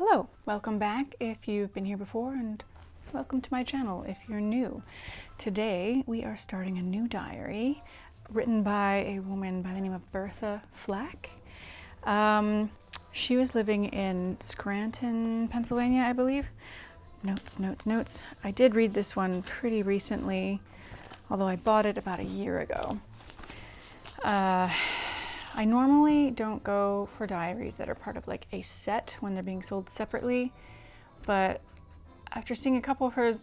Hello, welcome back if you've been here before, and welcome to my channel if you're new. Today we are starting a new diary written by a woman by the name of Bertha Flack. She was living in Scranton, Pennsylvania, I believe. Notes. I did read this one pretty recently, although I bought it about a year ago. I normally don't go for diaries that are part of like a set when they're being sold separately, but after seeing a couple of hers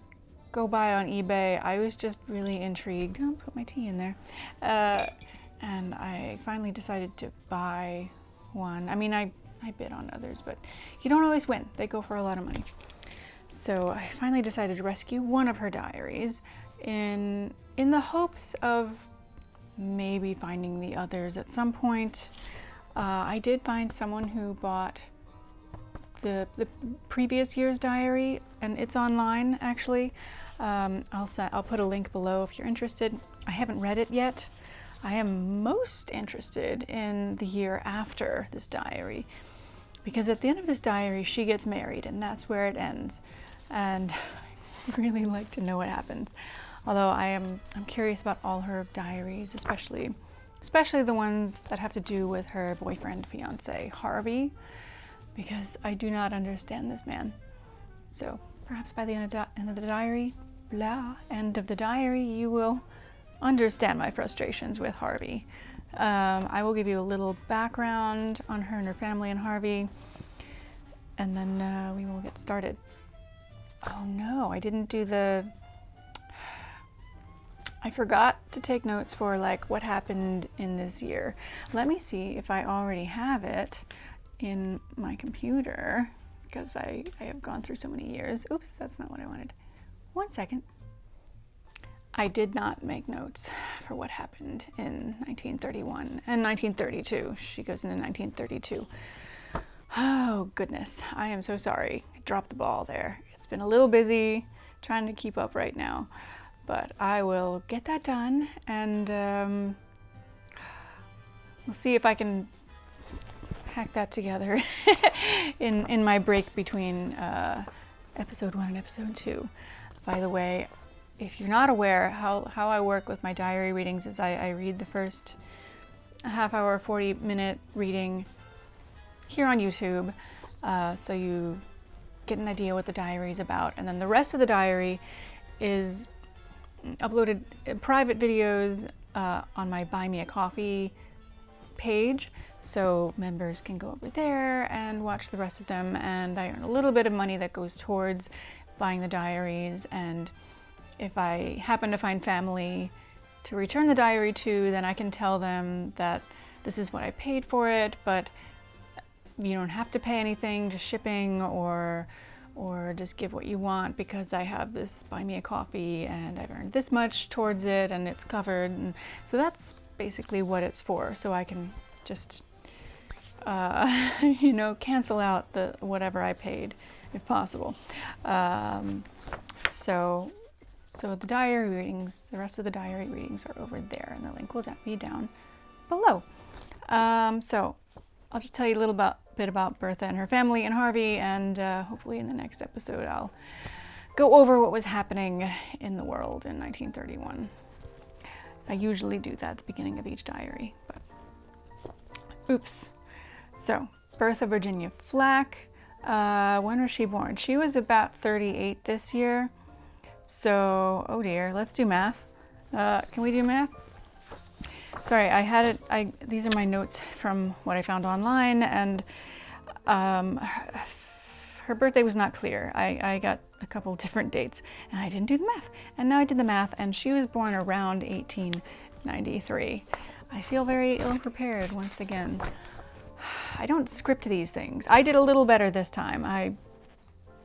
go by on eBay, I was just really intrigued. I'll put my tea in there. And I finally decided to buy one. I mean, I bid on others, but you don't always win. They go for a lot of money. So I finally decided to rescue one of her diaries in the hopes of maybe finding the others at some point. I did find someone who bought the previous year's diary, and it's online actually. I'll put a link below if you're interested. I haven't read it yet. I am most interested in the year after this diary, because at the end of this diary she gets married and that's where it ends, and I'd really like to know what happens. Although I'm curious about all her diaries, especially the ones that have to do with her boyfriend, fiance, Harvie, because I do not understand this man. So perhaps by the end of the diary, you will understand my frustrations with Harvie. I will give you a little background on her and her family and Harvie, and then we will get started. Oh no, I forgot to take notes for like what happened in this year. Let me see if I already have it in my computer, because I have gone through so many years. Oops, that's not what I wanted. One second. I did not make notes for what happened in 1931 and 1932. She goes into 1932. Oh goodness, I am so sorry. I dropped the ball there. It's been a little busy trying to keep up right now. But I will get that done, and we'll see if I can hack that together in my break between episode 1 and episode 2. By the way, if you're not aware, how I work with my diary readings is I read the first half hour, 40-minute reading here on YouTube, so you get an idea what the diary is about, and then the rest of the diary is uploaded private videos on my Buy Me a Coffee page, so members can go over there and watch the rest of them, and I earn a little bit of money that goes towards buying the diaries. And if I happen to find family to return the diary to, then I can tell them that this is what I paid for it, but you don't have to pay anything, just shipping, or just give what you want, because I have this Buy Me a Coffee and I've earned this much towards it and it's covered. And so that's basically what it's for. So I can just, cancel out the whatever I paid if possible. So the diary readings, the rest of the diary readings are over there, and the link will be down below. So I'll just tell you a little bit about Bertha and her family and Harvie, and hopefully in the next episode I'll go over what was happening in the world in 1931. I usually do that at the beginning of each diary, but oops. So, Bertha Virginia Flack, when was she born? She was about 38 this year. So, oh dear, let's do math. Can we do math? Sorry, I had it. These are my notes from what I found online, and her birthday was not clear. I got a couple different dates, and I didn't do the math. And now I did the math, and she was born around 1893. I feel very ill-prepared once again. I don't script these things. I did a little better this time. I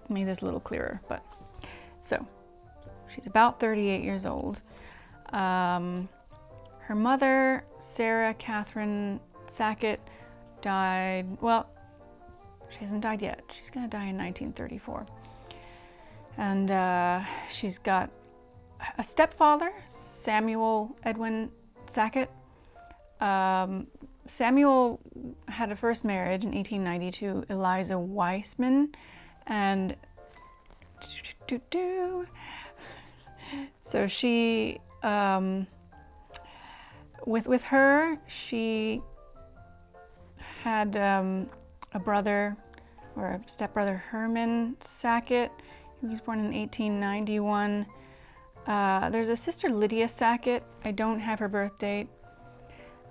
made this a little clearer, but so she's about 38 years old. Her mother, Sarah Catherine Sackett, died, well, she hasn't died yet. She's gonna die in 1934. And she's got a stepfather, Samuel Edwin Sackett. Samuel had a first marriage in 1892, Eliza Weissman, and so she, with her, she had a brother, or a stepbrother, Herman Sackett. He was born in 1891. There's a sister, Lydia Sackett. I don't have her birth date,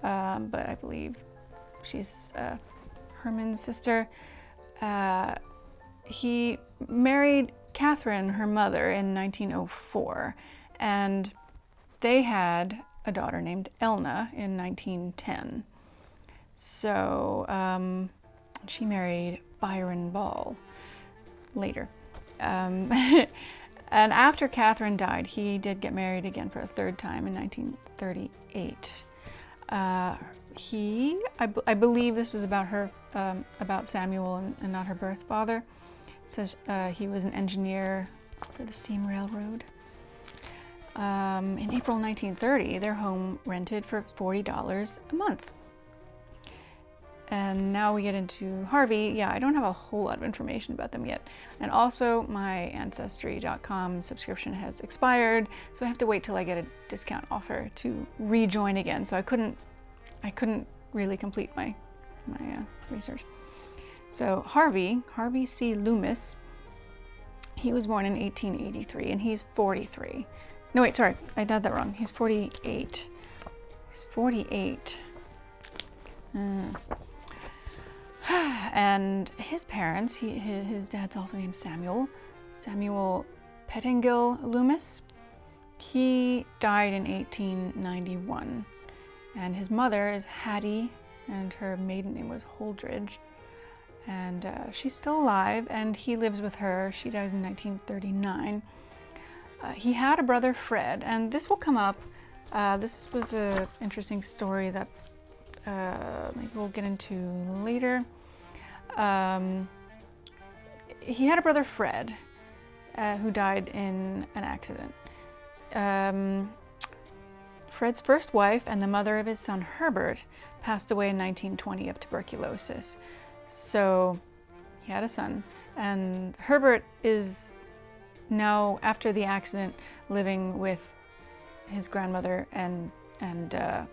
but I believe she's Herman's sister. He married Catherine, her mother, in 1904, and they had a daughter named Elna in 1910. So she married Byron Ball later. And after Catherine died, he did get married again for a third time in 1938. I believe this was about her, about Samuel and not her birth father. It says he was an engineer for the steam railroad. In April 1930, their home rented for $40 a month. And now we get into Harvie. Yeah, I don't have a whole lot of information about them yet. And also my Ancestry.com subscription has expired, so I have to wait till I get a discount offer to rejoin again. So I couldn't really complete my research. So Harvie C. Loomis, he was born in 1883 and he's 43. No, wait, sorry, I did that wrong. He's 48. He's 48. And his parents, his dad's also named Samuel Pettingill Loomis. He died in 1891. And his mother is Hattie, and her maiden name was Holdridge. And she's still alive, and he lives with her. She dies in 1939. He had a brother, Fred, and this will come up. This was an interesting story that maybe we'll get into later. He had a brother, Fred, who died in an accident. Fred's first wife and the mother of his son, Herbert, passed away in 1920 of tuberculosis. So he had a son, and Herbert is now, after the accident, living with his grandmother and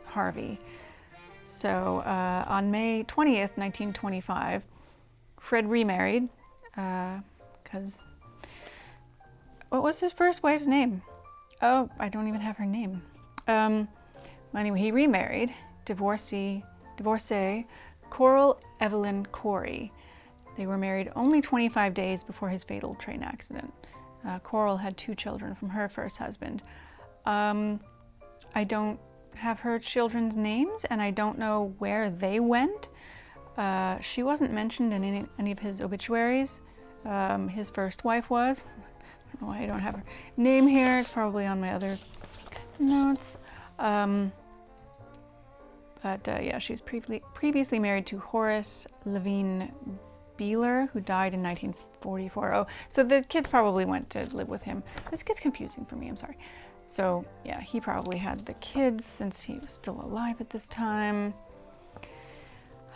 Harvie. So on May 20th, 1925, Fred remarried, because, what was his first wife's name? Oh, I don't even have her name. Anyway, he remarried, divorcee Coral Evelyn Corey. They were married only 25 days before his fatal train accident. Coral had 2 children from her first husband. I don't have her children's names, and I don't know where they went. She wasn't mentioned in any of his obituaries. His first wife was. I don't know why I don't have her name here. It's probably on my other notes. Yeah, she was previously married to Horace Levine Beeler, who died in 1944. Oh, so the kids probably went to live with him. This gets confusing for me, I'm sorry. So yeah, he probably had the kids since he was still alive at this time.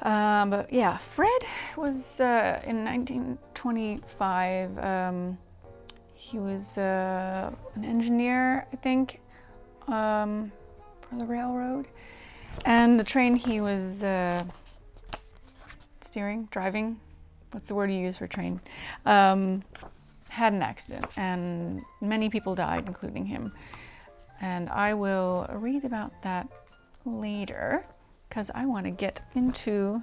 But yeah, Fred was in 1925. He was an engineer, I think, for the railroad. And the train he was driving, what's the word you use for train, had an accident, and many people died, including him. And I will read about that later, because I want to get into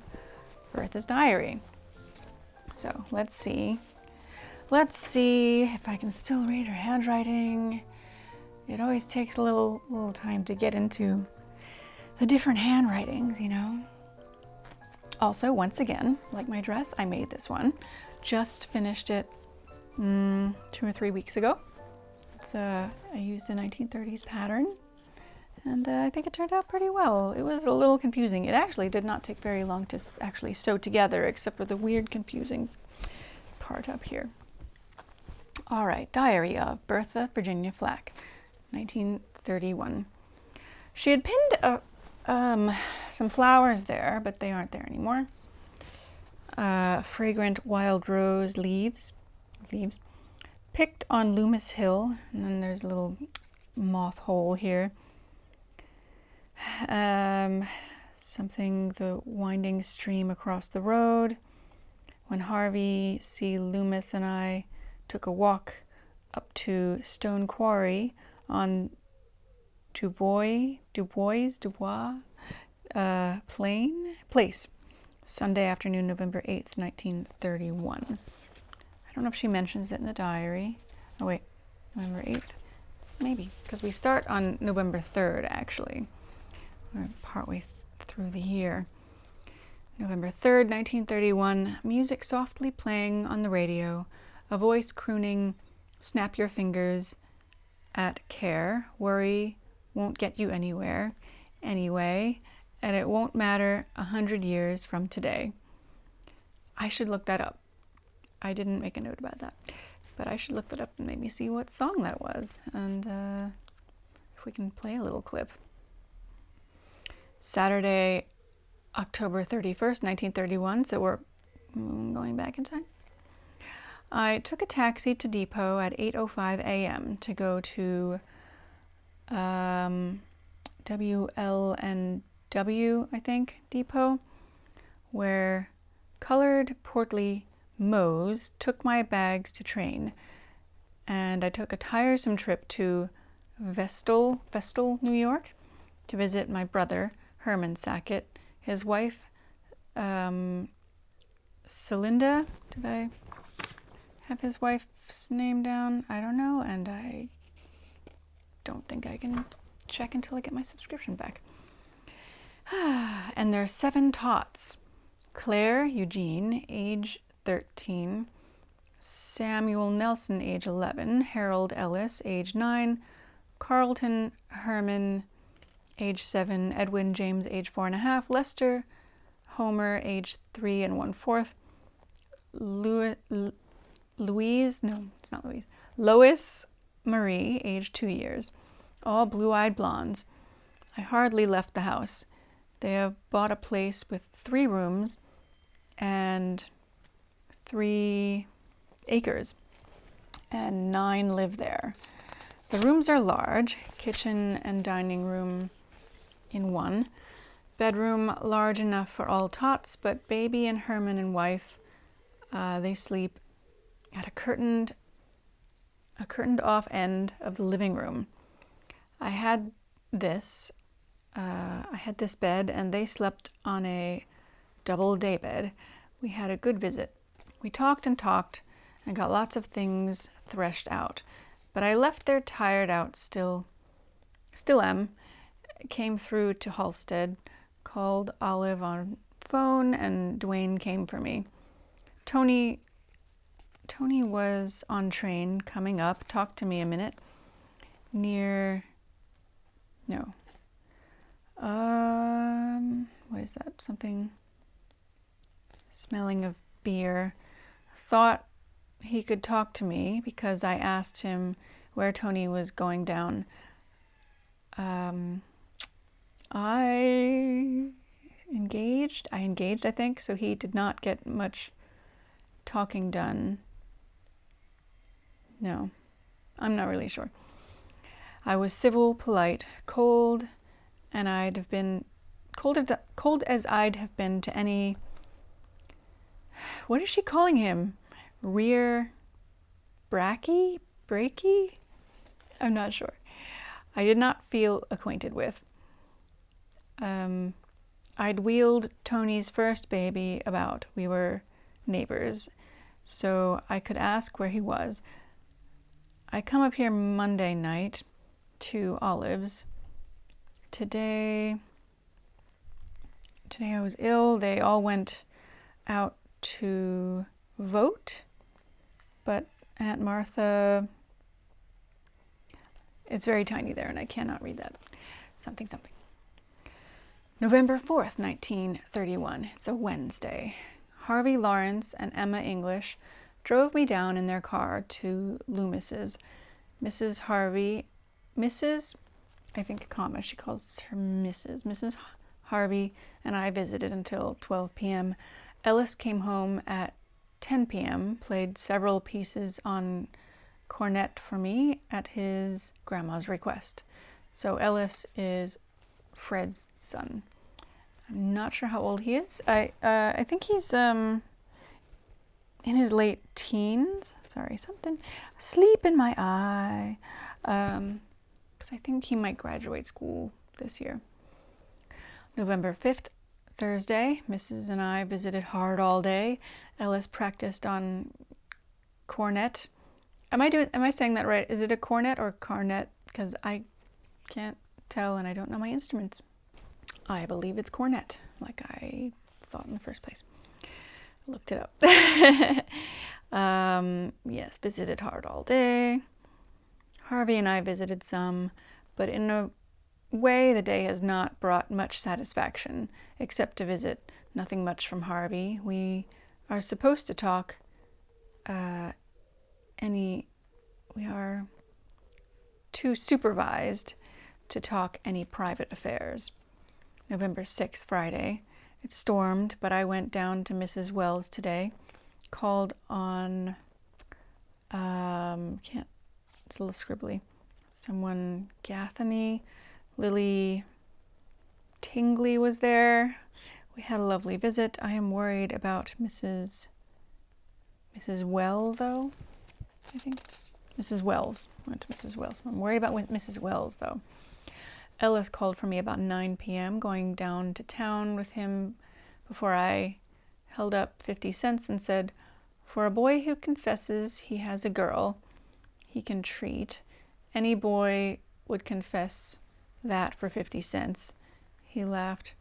Bertha's diary. So let's see if I can still read her handwriting. It always takes a little time to get into the different handwritings, you know. Also, once again, like my dress, I made this one. Just finished it 2 or 3 weeks ago. I used a 1930s pattern, and I think it turned out pretty well. It was a little confusing. It actually did not take very long to actually sew together, except for the weird, confusing part up here. All right, Diary of Bertha Virginia Flack, 1931. She had pinned some flowers there, but they aren't there anymore. Fragrant wild rose leaves, picked on Loomis Hill, and then there's a little moth hole here. Something, the winding stream across the road. When Harvie, C. Loomis, and I took a walk up to Stone Quarry on Dubois Place, Sunday afternoon, November 8th, 1931. I don't know if she mentions it in the diary. Oh wait, November 8th? Maybe, because we start on November 3rd, actually. We're partway through the year. November 3rd, 1931, music softly playing on the radio, a voice crooning, snap your fingers at care, worry won't get you anywhere, anyway, and it won't matter 100 years from today. I should look that up. I didn't make a note about that, but I should look that up and maybe see what song that was, and if we can play a little clip. Saturday, October 31st, 1931, so we're going back in time. I took a taxi to Depot at 8:05 a.m. to go to WL&W, I think, Depot, where colored, portly Mose took my bags to train, and I took a tiresome trip to Vestal, New York, to visit my brother, Herman Sackett, his wife, Celinda. Did I have his wife's name down? I don't know, and I don't think I can check until I get my subscription back. And there's 7 tots. Claire Eugene, age 13. Samuel Nelson, age 11. Harold Ellis, age 9. Carlton Herman, age 7. Edwin James, age 4.5. Lester Homer, age 3 1/4. Lois Marie, age 2 years. All blue-eyed blondes. I hardly left the house. They have bought a place with 3 rooms and 3 acres, and 9 live there. The rooms are large, kitchen and dining room in one. Bedroom large enough for all tots, but baby and Herman and wife, they sleep at a curtained off end of the living room. I had this bed, and they slept on a double day bed. We had a good visit. We talked and talked and got lots of things threshed out. But I left there tired out still am. Came through to Halstead, called Olive on phone, and Dwayne came for me. Tony was on train coming up, talked to me a minute. What is that? Something smelling of beer. Thought he could talk to me because I asked him where Tony was going down. I engaged, I think, so he did not get much talking done. No, I'm not really sure. I was civil, polite, cold, and I'd have been cold as I'd have been to any. What is she calling him? Rear bracky? Breaky? I'm not sure. I did not feel acquainted with. I'd wheeled Tony's first baby about. We were neighbors, so I could ask where he was. I come up here Monday night to Olive's. Today I was ill. They all went out to vote, but Aunt Martha, it's very tiny there and I cannot read that. Something. November 4th, 1931. It's a Wednesday. Harvie Lawrence and Emma English drove me down in their car to Loomis's. Mrs. Harvie, she calls her Mrs. Harvie and I visited until 12 p.m. Ellis came home at 10 p.m., played several pieces on cornet for me at his grandma's request. So Ellis is Fred's son. I'm not sure how old he is. I think he's in his late teens. Sorry, something. Sleep in my eye. Because I think he might graduate school this year. November 5th, Thursday, Mrs. and I visited hard all day. Ellis practiced on cornet. Am I saying that right? Is it a cornet or cornet? Because I can't tell and I don't know my instruments. I believe it's cornet, like I thought in the first place. Looked it up. Yes, visited hard all day. Harvie and I visited some, but in a way the day has not brought much satisfaction, except to visit. Nothing much from Harvie. We are supposed to talk we are too supervised to talk any private affairs. November 6th, Friday. It stormed, but I went down to Mrs. Wells today. Called on, it's a little scribbly. Someone, Gathany, Lily Tingley was there. We had a lovely visit. I am worried about Mrs. Well, though, I think. Mrs. Wells. Went to Mrs. Wells. I'm worried about Mrs. Wells, though. Ellis called for me about 9 p.m., going down to town with him before I held up 50 cents and said, "For a boy who confesses he has a girl he can treat, any boy would confess that for 50 cents. He laughed.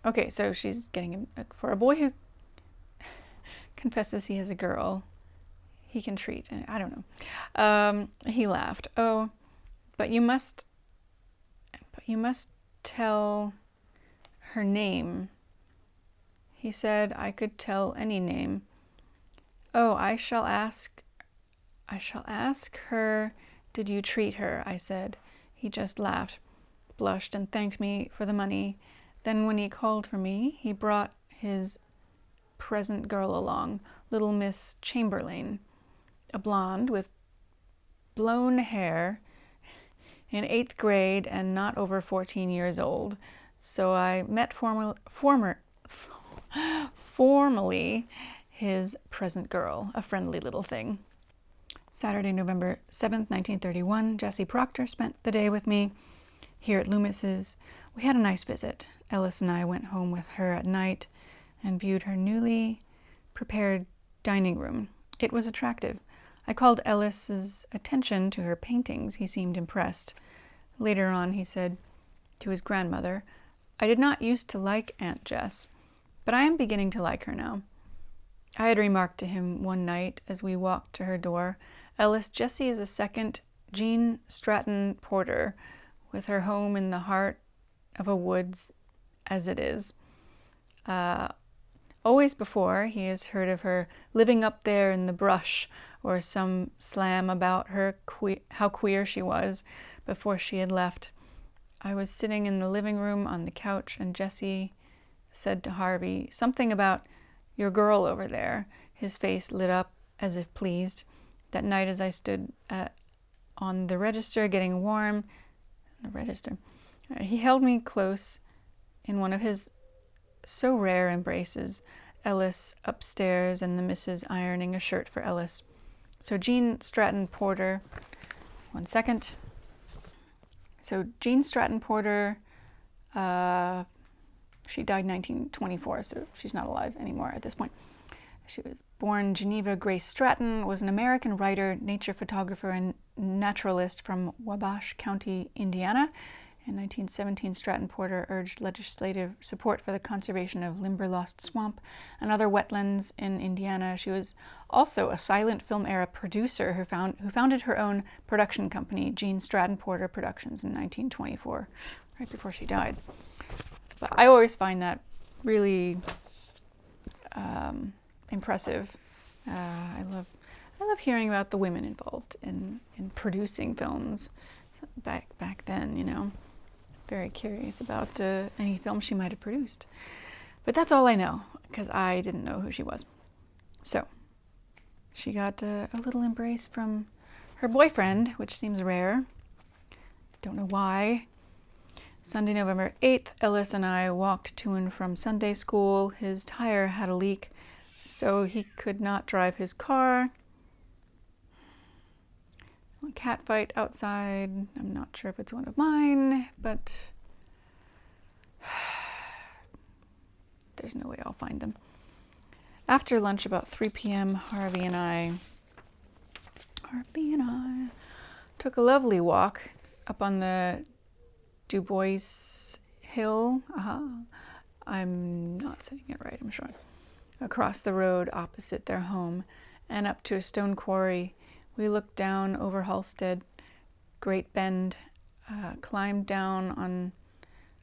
Okay, so she's getting him, for a boy who confesses he has a girl he can treat. I don't know. He laughed. Oh, but you must tell her name. He said I could tell any name. Oh, I shall ask her, did you treat her? I said. He just laughed, blushed, and thanked me for the money. Then when he called for me, he brought his present girl along, little Miss Chamberlain, a blonde with blown hair, in 8th grade and not over 14 years old. So I met formally his present girl, a friendly little thing. Saturday, November 7th, 1931, Jessie Proctor spent the day with me here at Loomis's. We had a nice visit. Ellis and I went home with her at night and viewed her newly prepared dining room. It was attractive. I called Ellis's attention to her paintings. He seemed impressed. Later on, he said to his grandmother, I did not used to like Aunt Jess, but I am beginning to like her now. I had remarked to him one night as we walked to her door, Ellis, Jessie is a second Gene Stratton-Porter, with her home in the heart of a woods as it is. Always before, he has heard of her living up there in the brush, or some slam about her how queer she was before she had left. I was sitting in the living room on the couch, and Jessie said to Harvie something about your girl over there. His face lit up as if pleased. That night as I stood on the register getting warm, he held me close in one of his so rare embraces. Ellis upstairs and the missus ironing a shirt for Ellis. So Gene Stratton-Porter, one second. So Gene Stratton-Porter, she died in 1924, so she's not alive anymore at this point. She was born Geneva Grace Stratton, was an American writer, nature photographer, and naturalist from Wabash County, Indiana. In 1917, Stratton-Porter urged legislative support for the conservation of Limberlost Swamp and other wetlands in Indiana. She was also a silent film era producer who founded her own production company, Gene Stratton-Porter Productions, in 1924, right before she died. But I always find that really impressive. I love hearing about the women involved in producing films back then, you know. very curious about any film she might have produced. But that's all I know, because I didn't know who she was. So, she got a little embrace from her boyfriend, which seems rare. Don't know why. Sunday, November 8th, Ellis and I walked to and from Sunday school. His tire had a leak, so he could not drive his car. A cat fight outside. I'm not sure if it's one of mine, but there's no way I'll find them. After lunch, about 3 p.m., Harvie and I took a lovely walk up on the Du Bois Hill. I'm not saying it right, I'm sure. Across the road opposite their home and up to a stone quarry. We looked down over Halstead, Great Bend, climbed down on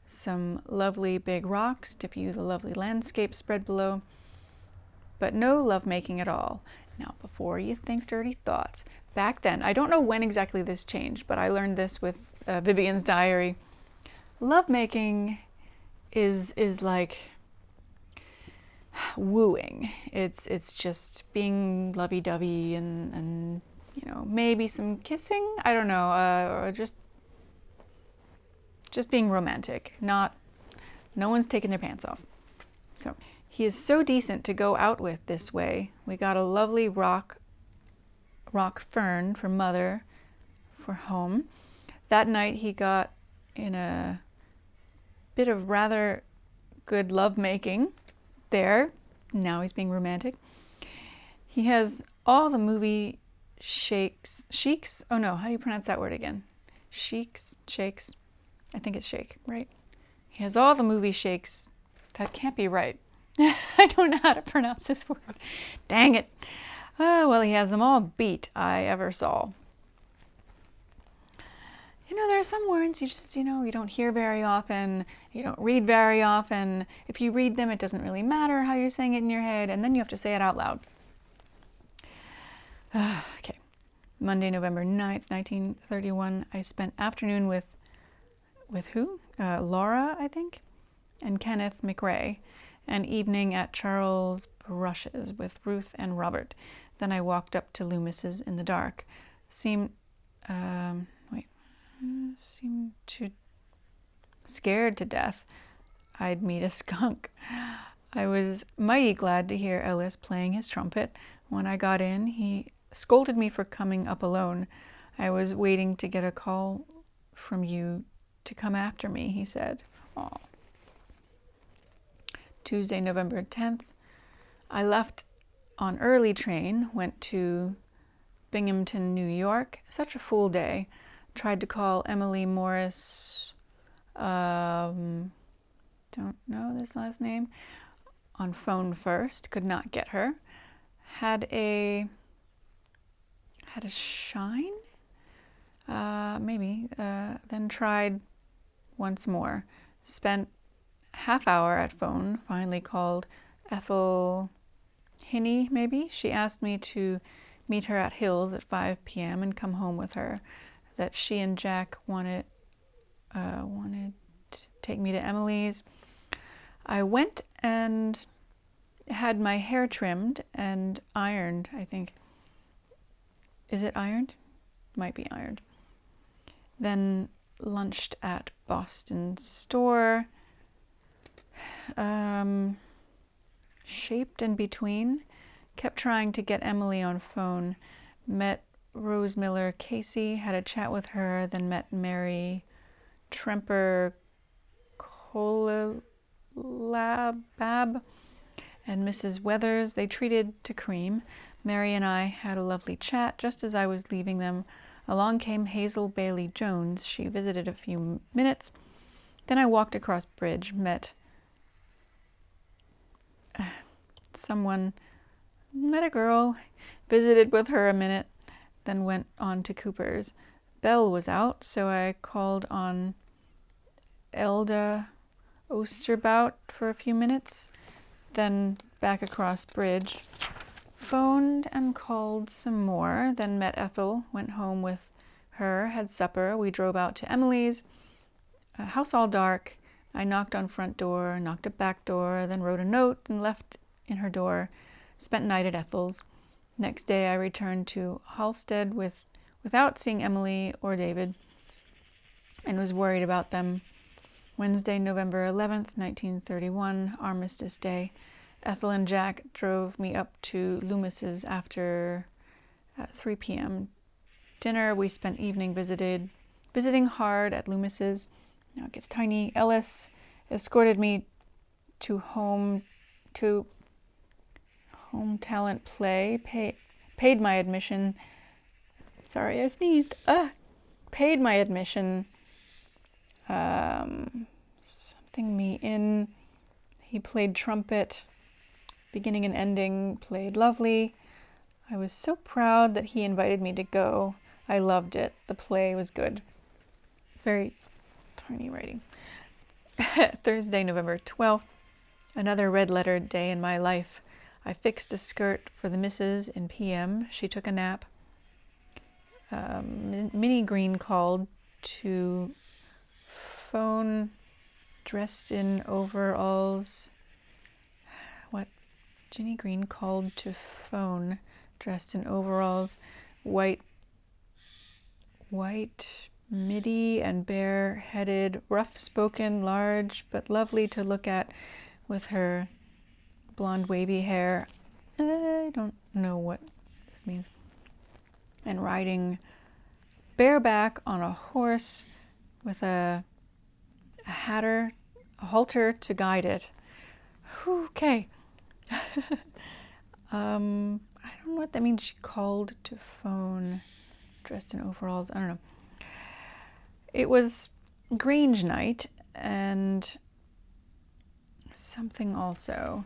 some lovely big rocks to view the lovely landscape spread below, but no lovemaking at all. Now, before you think dirty thoughts, back then, I don't know when exactly this changed, but I learned this with Vivian's diary. Lovemaking is like wooing. It's just being lovey-dovey and you know, maybe some kissing. I don't know, or just being romantic. No one's taking their pants off. So he is so decent to go out with this way. We got a lovely rock fern for Mother for home. That night he got in a bit of rather good lovemaking there. Now he's being romantic. He has all the movie sheiks. Oh no, how do you pronounce that word again? Shakes. I think it's shake, right? He has all the movie shakes. That can't be right. I don't know how to pronounce this word. Dang it. Well, he has them all beat I ever saw. You know, there are some words you just, you don't hear very often, you don't read very often. If you read them, it doesn't really matter how you're saying it in your head, and then you have to say it out loud. Okay. Monday, November 9th, 1931, I spent afternoon with who? Laura, I think, and Kenneth McRae, and evening at Charles Brush's with Ruth and Robert. Then I walked up to Loomis's in the dark. Seemed scared to death I'd meet a skunk. I was mighty glad to hear Ellis playing his trumpet. When I got in, he scolded me for coming up alone. I was waiting to get a call from you to come after me, he said. Aw. Tuesday, November 10th. I left on early train, went to Binghamton, New York. Such a full day. Tried to call Emily Morris, don't know this last name, on phone first. Could not get her. Had a shine? Maybe. Then tried once more. Spent half hour at phone. Finally called Ethel Hinney, maybe. She asked me to meet her at Hills at 5 p.m. and come home with her. That she and Jack wanted to take me to Emily's. I went and had my hair trimmed and ironed, I think. Is it ironed? Might be ironed. Then lunched at Boston store. Shaped in between. Kept trying to get Emily on phone. Met Rose Miller Casey, had a chat with her, then met Mary Tremper Colabab and Mrs. Weathers. They treated to cream. Mary and I had a lovely chat. Just as I was leaving them, along came Hazel Bailey Jones. She visited a few minutes. Then I walked across bridge, met a girl, visited with her a minute, then went on to Cooper's. Bell was out, so I called on Elda Osterbout for a few minutes, then back across bridge. Phoned and called some more, then met Ethel, went home with her, had supper. We drove out to Emily's. house all dark. I knocked on front door, knocked at back door, then wrote a note and left in her door. Spent night at Ethel's. Next day I returned to Halstead without seeing Emily or David, and was worried about them. Wednesday, November 11th, 1931, Armistice Day. Ethel and Jack drove me up to Loomis's after 3 p.m. Dinner, we spent evening visiting hard at Loomis's. Now it gets tiny. Ellis escorted me to home talent play, paid my admission. Sorry, I sneezed. Paid my admission. Something me in. He played trumpet, beginning and ending, played lovely. I was so proud that he invited me to go. I loved it. The play was good. It's very tiny writing. Thursday, November 12th. Another red-lettered day in my life. I fixed a skirt for the missus in PM. She took a nap. Minnie Green called to phone dressed in overalls. What? Ginny Green called to phone dressed in overalls, white midi and bare-headed, rough-spoken, large but lovely to look at with her blonde wavy hair. I don't know what this means. And riding bareback on a horse with a halter to guide it. Okay. I don't know what that means. She called to phone dressed in overalls. I don't know. It was Grange night and something also.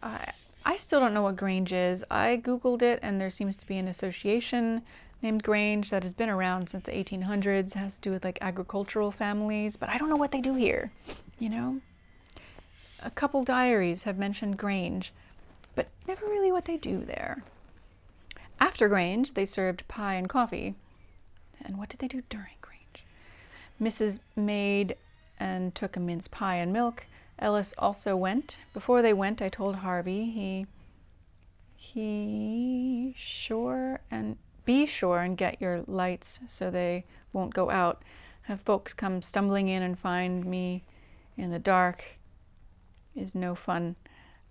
I still don't know what Grange is. I Googled it and there seems to be an association named Grange that has been around since the 1800s. It has to do with like agricultural families, but I don't know what they do here, you know? A couple diaries have mentioned Grange, but never really what they do there. After Grange, they served pie and coffee. And what did they do during Grange? Mrs. made and took a mince pie and milk. Ellis also went. Before they went, I told Harvie be sure and get your lights so they won't go out. Have folks come stumbling in and find me in the dark is no fun.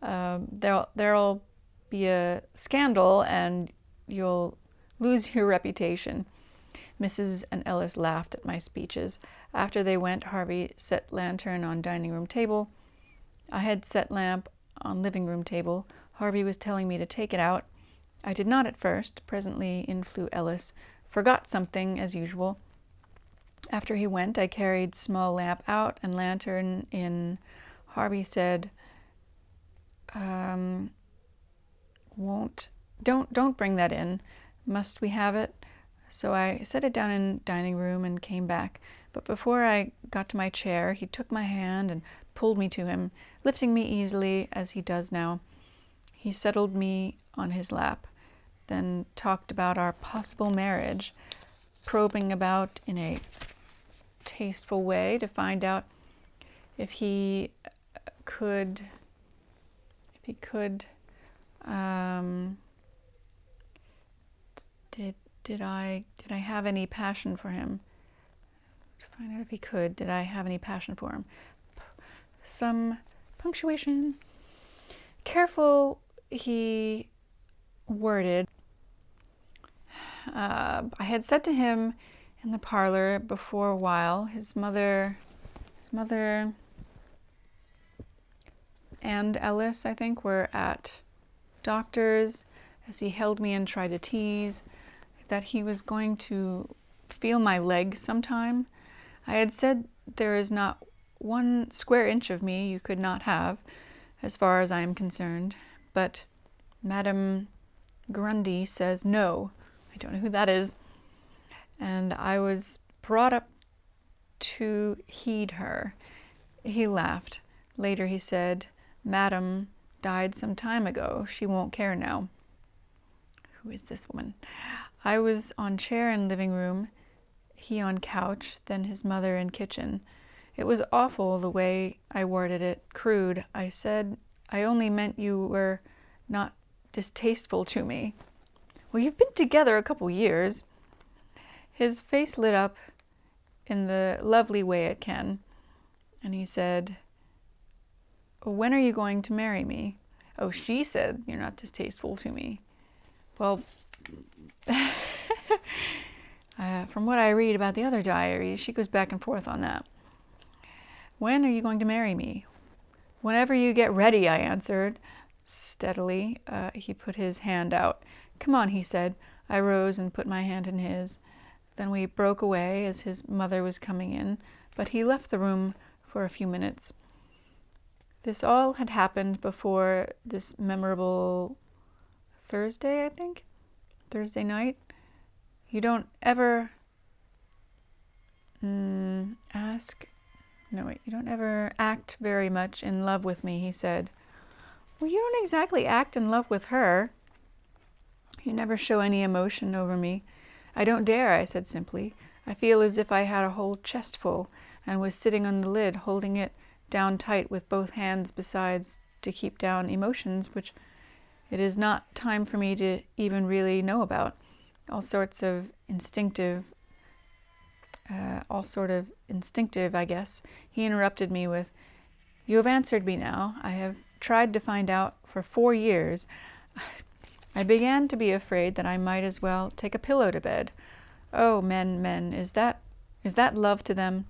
There'll be a scandal and you'll lose your reputation. Mrs. and Ellis laughed at my speeches. After they went, Harvie set lantern on dining room table. I had set lamp on living room table. Harvie was telling me to take it out. I did not at first. Presently in flew Ellis. Forgot something, as usual. After he went, I carried small lamp out and lantern in. Harvie said, don't bring that in. Must we have it? So I set it down in dining room and came back. But before I got to my chair, he took my hand and pulled me to him, lifting me easily as he does now. He settled me on his lap, then talked about our possible marriage, probing about in a tasteful way to find out if he could did I have any passion for him? To find out if he could, did I have any passion for him? Some punctuation. Careful, he worded. I had said to him in the parlor before a while, his mother and Ellis, I think, were at doctor's as he held me and tried to tease, that he was going to feel my leg sometime. I had said there is not 1 square inch of me you could not have, as far as I am concerned, but Madame Grundy says no. I don't know who that is. And I was brought up to heed her. He laughed. Later he said, Madame died some time ago. She won't care now. Who is this woman? I was on chair in living room. he on couch, then his mother in kitchen. It was awful the way I worded it, crude. I said I only meant you were not distasteful to me. Well, you've been together a couple years. His face lit up in the lovely way it can, and he said, when are you going to marry me? Oh, she said you're not distasteful to me. Well, from what I read about the other diaries, she goes back and forth on that. When are you going to marry me? Whenever you get ready, I answered. Steadily, he put his hand out. Come on, he said. I rose and put my hand in his. Then we broke away as his mother was coming in, but he left the room for a few minutes. This all had happened before this memorable Thursday, I think? Thursday night. You don't ever you don't ever act very much in love with me, he said. Well, you don't exactly act in love with her. You never show any emotion over me. I don't dare, I said simply. I feel as if I had a whole chest full and was sitting on the lid, holding it down tight with both hands besides to keep down emotions which it is not time for me to even really know about. All sort of instinctive, I guess. He interrupted me with, you have answered me now. I have tried to find out for 4 years. I began to be afraid that I might as well take a pillow to bed. Oh, men, is that love to them?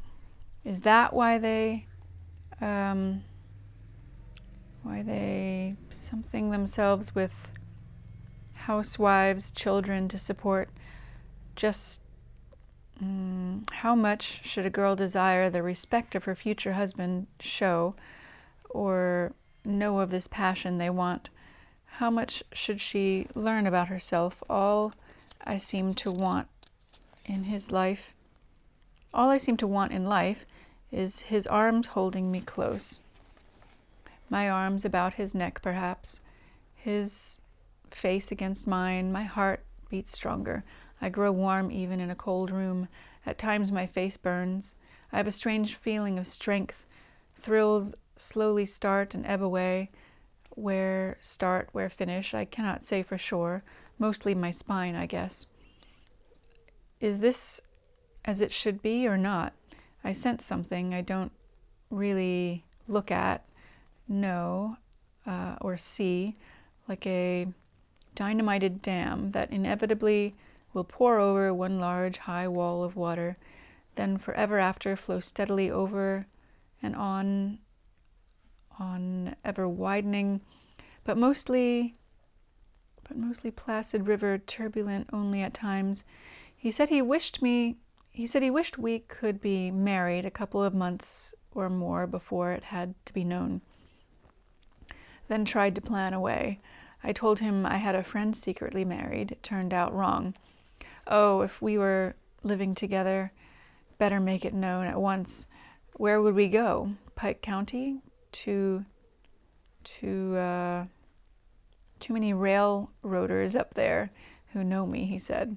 Is that why they something themselves with housewives, children to support? Just how much should a girl desire the respect of her future husband show or know of this passion they want? How much should she learn about herself? All I seem to want in life is his arms holding me close. My arms about his neck, perhaps. His face against mine. My heart beats stronger. I grow warm even in a cold room. At times my face burns. I have a strange feeling of strength. Thrills slowly start and ebb away. Where start, where finish, I cannot say for sure. Mostly my spine, I guess. Is this as it should be or not? I sense something I don't really look at, know, or see, like a dynamited dam that inevitably will pour over one large high wall of water, then forever after flow steadily over and on ever widening, but mostly placid river, turbulent only at times. He said he wished we could be married a couple of months or more before it had to be known. Then tried to plan away. I told him I had a friend secretly married. It turned out wrong. Oh, if we were living together, better make it known at once. Where would we go? Pike County? Too many railroaders up there who know me, he said.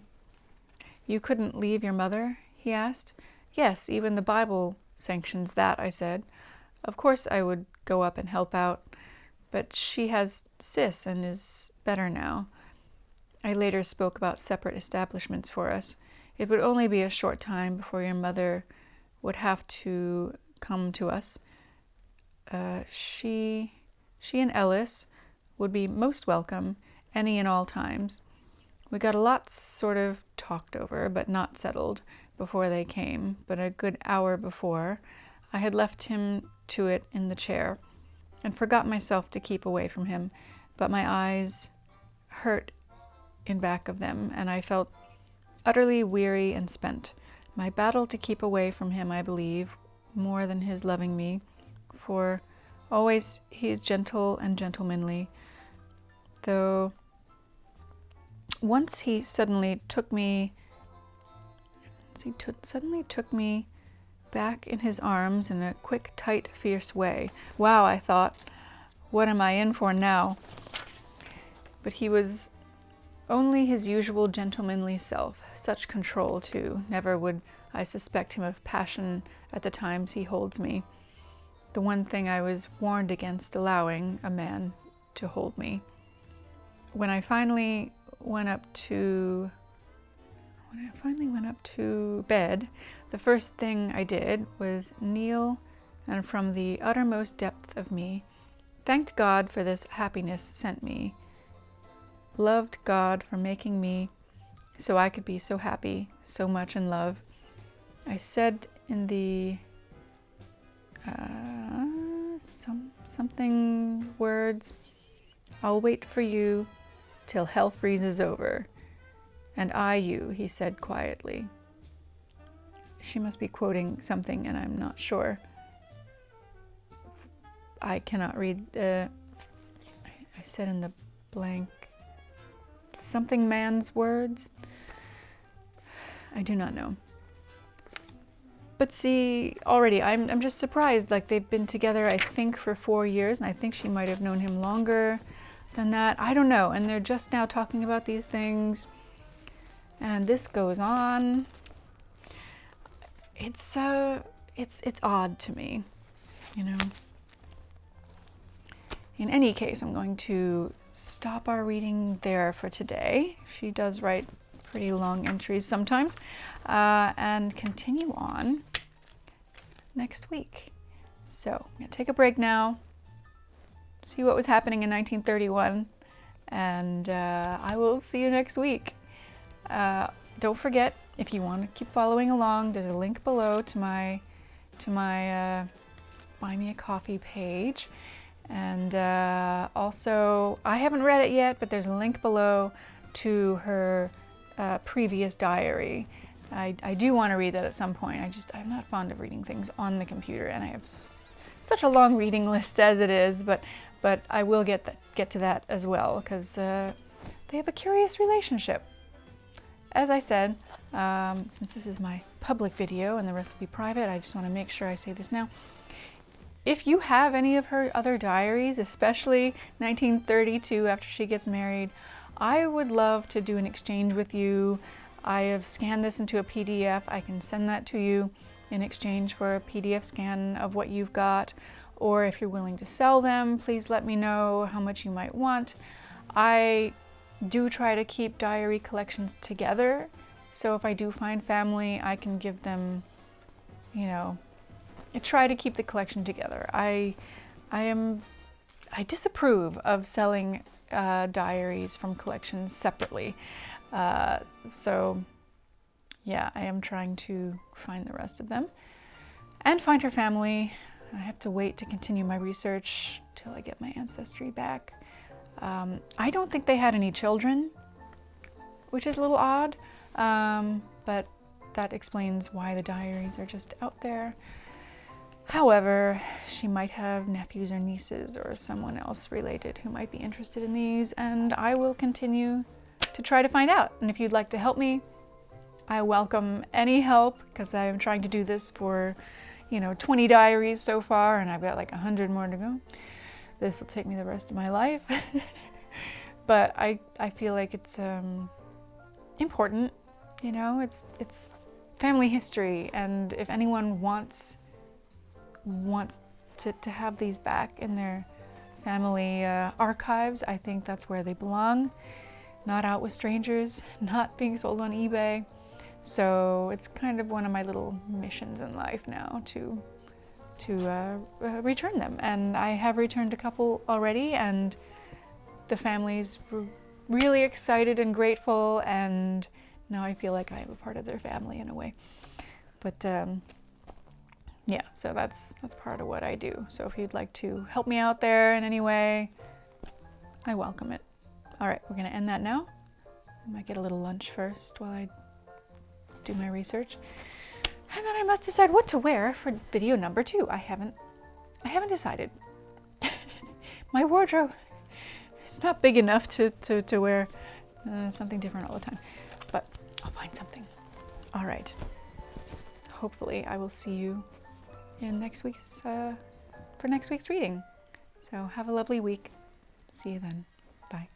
You couldn't leave your mother? He asked. Yes, even the Bible sanctions that, I said. Of course I would go up and help out, but she has cis and is better now. I later spoke about separate establishments for us. It would only be a short time before your mother would have to come to us. She and Ellis would be most welcome, any and all times. We got a lot sort of talked over, but not settled, before they came. But a good hour before, I had left him to it in the chair, and forgot myself to keep away from him. But my eyes hurt in back of them, and I felt utterly weary and spent. My battle to keep away from him, I believe, more than his loving me, for always he is gentle and gentlemanly, though once he suddenly took me back in his arms in a quick, tight, fierce way. Wow, I thought, what am I in for now? But he was only his usual gentlemanly self, such control too. Never would I suspect him of passion at the times he holds me. The one thing I was warned against allowing a man to hold me. When I finally went up to bed, the first thing I did was kneel and from the uttermost depth of me, thanked God for this happiness sent me, loved God for making me so I could be so happy, so much in love. I said in the something words, I'll wait for you till hell freezes over. And I you, he said quietly. She must be quoting something and I'm not sure. I cannot read. I said in the blank, something man's words. I do not know. But see, already I'm just surprised. Like they've been together, I think, for 4 years, and I think she might have known him longer than that. I don't know. And they're just now talking about these things, and this goes on. It's odd to me, you know. In any case, I'm going to stop our reading there for today. She does write pretty long entries sometimes, and continue on next week. So I'm going to take a break now, see what was happening in 1931, and I will see you next week. Don't forget, if you want to keep following along, there's a link below to my Buy Me a Coffee page. And also, I haven't read it yet, but there's a link below to her previous diary. I do want to read that at some point. I'm not fond of reading things on the computer, and I have such a long reading list as it is, but I will get to that as well, because they have a curious relationship. As I said, since this is my public video and the rest will be private, I just want to make sure I say this now. If you have any of her other diaries, especially 1932 after she gets married, I would love to do an exchange with you. I have scanned this into a PDF. I can send that to you in exchange for a PDF scan of what you've got. Or if you're willing to sell them, please let me know how much you might want. I do try to keep diary collections together. So if I do find family, I can give them, you know, I try to keep the collection together. I disapprove of selling diaries from collections separately. So yeah, I am trying to find the rest of them and find her family. I have to wait to continue my research till I get my ancestry back. I don't think they had any children, which is a little odd, but that explains why the diaries are just out there. However, she might have nephews or nieces or someone else related who might be interested in these, and I will continue to try to find out. And if you'd like to help me, I welcome any help, because I'm trying to do this for, 20 diaries so far, and I've got like 100 more to go. This will take me the rest of my life. But I feel like it's important, it's family history, and if anyone wants to have these back in their family archives, I think that's where they belong. Not out with strangers, not being sold on eBay. So it's kind of one of my little missions in life now to return them. And I have returned a couple already, and the families were really excited and grateful, and now I feel like I am a part of their family in a way. But yeah, so that's part of what I do. So if you'd like to help me out there in any way, I welcome it. All right, we're gonna end that now. I might get a little lunch first while I do my research. And then I must decide what to wear for video number 2. I haven't decided. My wardrobe is not big enough to wear something different all the time, but I'll find something. All right. Hopefully I will see you in next week's for next week's reading. So have a lovely week. See you then. Bye.